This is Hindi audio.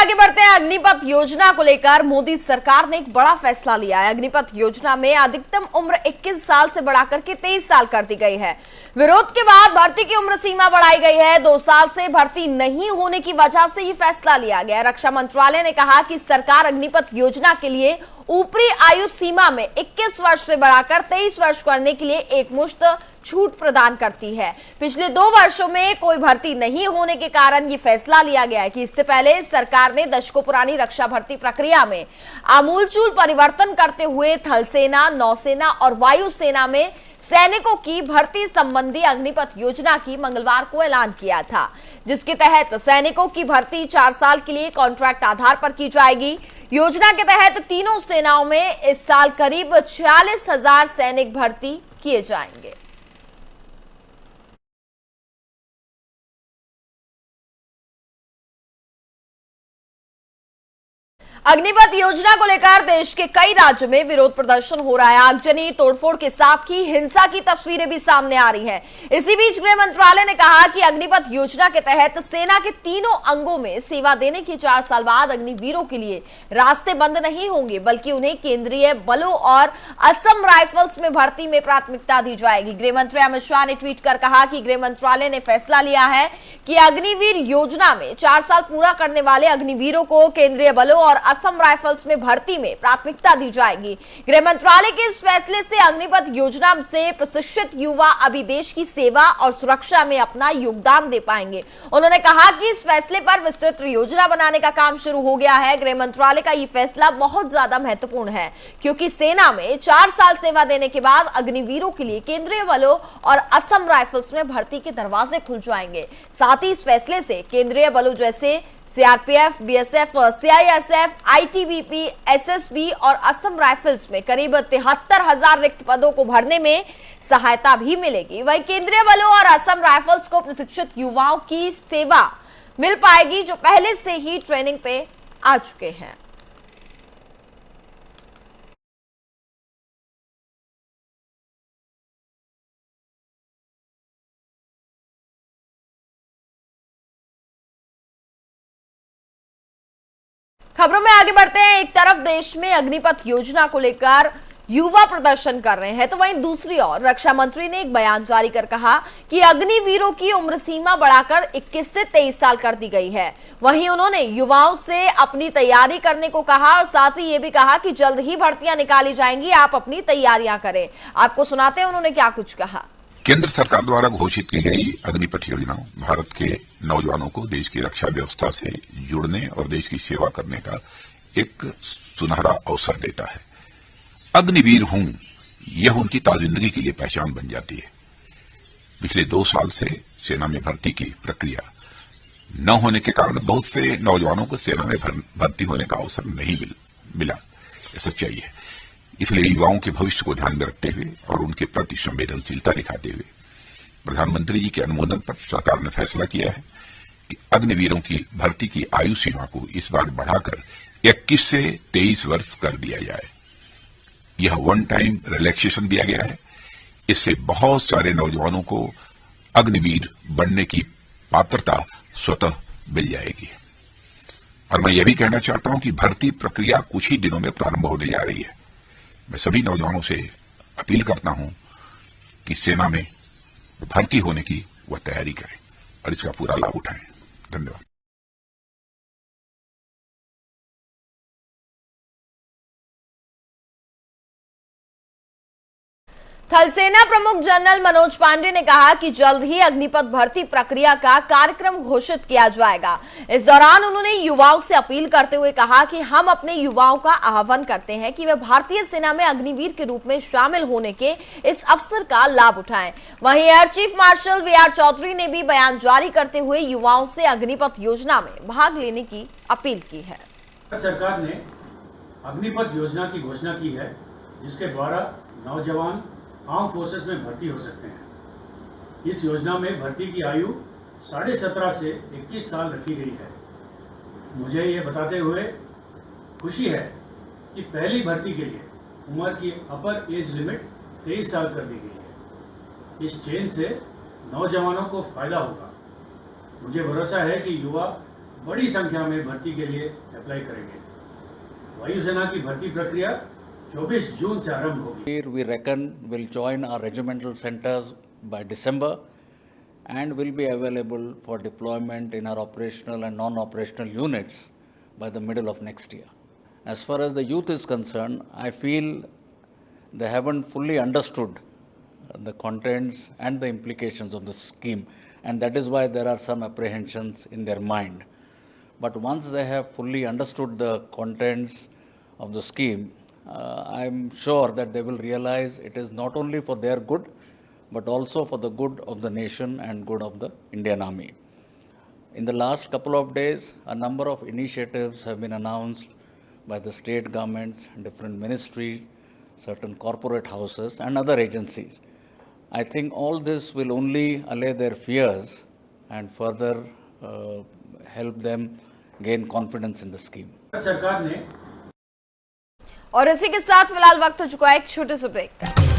आगे बढ़ते हैं। अग्निपथ योजना को लेकर मोदी सरकार ने एक बड़ा फैसला लिया है। अग्निपथ योजना में अधिकतम उम्र 21 साल से बढ़ाकर के 23 साल कर दी गई है। विरोध के बाद भर्ती की उम्र सीमा बढ़ाई गई है। 2 साल से भर्ती नहीं होने की वजह से ये फैसला लिया गया। रक्षा मंत्रालय ने कहा कि सरकार अग्निपथ योजना के लिए ऊपरी आयु सीमा में 21 वर्ष से बढ़ाकर 23 वर्ष करने के लिए एकमुश्त छूट प्रदान करती है। पिछले 2 वर्षों में कोई भर्ती नहीं होने के कारण यह फैसला लिया गया है कि इससे पहले सरकार ने दशकों पुरानी रक्षा भर्ती प्रक्रिया में आमूलचूल परिवर्तन करते हुए थल सेना, नौसेना और वायुसेना में सैनिकों की भर्ती संबंधी अग्निपथ योजना की मंगलवार को ऐलान किया था, जिसके तहत सैनिकों की भर्ती 4 साल के लिए कॉन्ट्रैक्ट आधार पर की जाएगी। योजना के तहत तीनों सेनाओं में इस साल करीब 46,000 सैनिक भर्ती किए जाएंगे। अग्निपथ योजना को लेकर देश के कई राज्यों में विरोध प्रदर्शन हो रहा है। आगजनी, तोड़फोड़ के साथ ही हिंसा की तस्वीरें भी सामने आ रही हैं। इसी बीच गृह मंत्रालय ने कहा कि अग्निपथ योजना के तहत सेना के तीनों अंगों में सेवा देने के 4 साल बाद अग्निवीरों के लिए रास्ते बंद नहीं होंगे, बल्कि उन्हें केंद्रीय बलों और असम राइफल्स में भर्ती में प्राथमिकता दी जाएगी। गृह मंत्री अमित शाह ने ट्वीट कर कहा कि गृह मंत्रालय ने फैसला लिया है कि अग्निवीर योजना में 4 साल पूरा करने वाले अग्निवीरों को केंद्रीय बलों और असम राइफल्स में भर्ती में प्राथमिकता दी जाएगी। गृह मंत्रालय के इस फैसले से अग्निपथ योजना से प्रशिक्षित युवा अभी देश की सेवा और सुरक्षा में अपना योगदान दे पाएंगे। उन्होंने कहा कि इस फैसले पर विस्तृत योजना बनाने का काम शुरू हो गया है। गृह मंत्रालय का यह फैसला बहुत ज्यादा महत्वपूर्ण है, क्योंकि सेना में 4 साल सेवा देने के बाद अग्निवीरों के लिए केंद्रीय बलों और असम राइफल्स में भर्ती के दरवाजे खुल जाएंगे। साथ ही इस फैसले से केंद्रीय बलों जैसे CRPF, BSF, CISF, ITBP, SSB और असम राइफल्स में करीब 73,000 रिक्त पदों को भरने में सहायता भी मिलेगी। वहीं केंद्रीय बलों और असम राइफल्स को प्रशिक्षित युवाओं की सेवा मिल पाएगी, जो पहले से ही ट्रेनिंग पे आ चुके हैं। खबरों में आगे बढ़ते हैं। एक तरफ देश में अग्निपथ योजना को लेकर युवा प्रदर्शन कर रहे हैं, तो वहीं दूसरी ओर रक्षा मंत्री ने एक बयान जारी कर कहा कि अग्निवीरों की उम्र सीमा बढ़ाकर 21 से 23 साल कर दी गई है। वहीं उन्होंने युवाओं से अपनी तैयारी करने को कहा और साथ ही ये भी कहा कि जल्द ही भर्तियां निकाली जाएंगी, आप अपनी तैयारियां करें। आपको सुनाते हैं उन्होंने क्या कुछ कहा। केंद्र सरकार द्वारा घोषित की गई अग्निपथ योजना भारत के नौजवानों को देश की रक्षा व्यवस्था से जुड़ने और देश की सेवा करने का एक सुनहरा अवसर देता है। अग्निवीर हूं, यह उनकी ताजिंदगी के लिए पहचान बन जाती है। पिछले 2 साल से सेना में भर्ती की प्रक्रिया न होने के कारण बहुत से नौजवानों को सेना में भर्ती होने का अवसर नहीं मिला। यह सच्चाई है। इसलिए युवाओं के भविष्य को ध्यान में रखते हुए और उनके प्रति संवेदनशीलता दिखाते हुए प्रधानमंत्री जी के अनुमोदन पर सरकार ने फैसला किया है कि अग्निवीरों की भर्ती की आयु सीमा को इस बार बढ़ाकर 21 से 23 वर्ष कर दिया जाए। यह वन टाइम रिलैक्सेशन दिया गया है। इससे बहुत सारे नौजवानों को अग्निवीर बनने की पात्रता स्वतः मिल जाएगी। और मैं यह भी कहना चाहता हूं कि भर्ती प्रक्रिया कुछ ही दिनों में प्रारंभ होने जा रही है। मैं सभी नौजवानों से अपील करता हूं कि सेना में भर्ती होने की वह तैयारी करें और इसका पूरा लाभ उठाएं। धन्यवाद। थल सेना प्रमुख जनरल मनोज पांडे ने कहा कि जल्द ही अग्निपथ भर्ती प्रक्रिया का कार्यक्रम घोषित किया जाएगा। इस दौरान उन्होंने युवाओं से अपील करते हुए कहा कि हम अपने युवाओं का आह्वान करते हैं कि वे भारतीय सेना में अग्निवीर के रूप में शामिल होने के इस अवसर का लाभ उठाएं। वहीं air chief marshal V R Chaudhary ने भी बयान जारी करते हुए युवाओं से अग्निपथ योजना में भाग लेने की अपील की है। सरकार ने अग्निपथ योजना की घोषणा की है, जिसके द्वारा नौजवान आर्म फोर्सेस में भर्ती हो सकते हैं। इस योजना में भर्ती की आयु 17.5 से 21 साल रखी गई है। मुझे ये बताते हुए खुशी है कि पहली भर्ती के लिए उम्र की अपर एज लिमिट 23 साल कर दी गई है। इस चेंज से नौजवानों को फायदा होगा। मुझे भरोसा है कि युवा बड़ी संख्या में भर्ती के लिए अप्लाई करेंगे। वायुसेना की भर्ती प्रक्रिया 24 जून से आरंभ होगी। Here we reckon will join our regimental centers by December and will be available for deployment in our operational and non-operational units by the middle of next year. As far as the youth is concerned, I feel they haven't fully understood the contents and the implications of the scheme, and that is why there are some apprehensions in their mind. But once they have fully understood the contents of the scheme, I'm sure that they will realize it is not only for their good, but also for the good of the nation and good of the Indian Army. In the last couple of days, a number of initiatives have been announced by the state governments, different ministries, certain corporate houses, and other agencies. I think all this will only allay their fears and further help them gain confidence in the scheme. सरकार ने और इसी के साथ फिलहाल वक्त हो चुका है एक छोटे से ब्रेक का।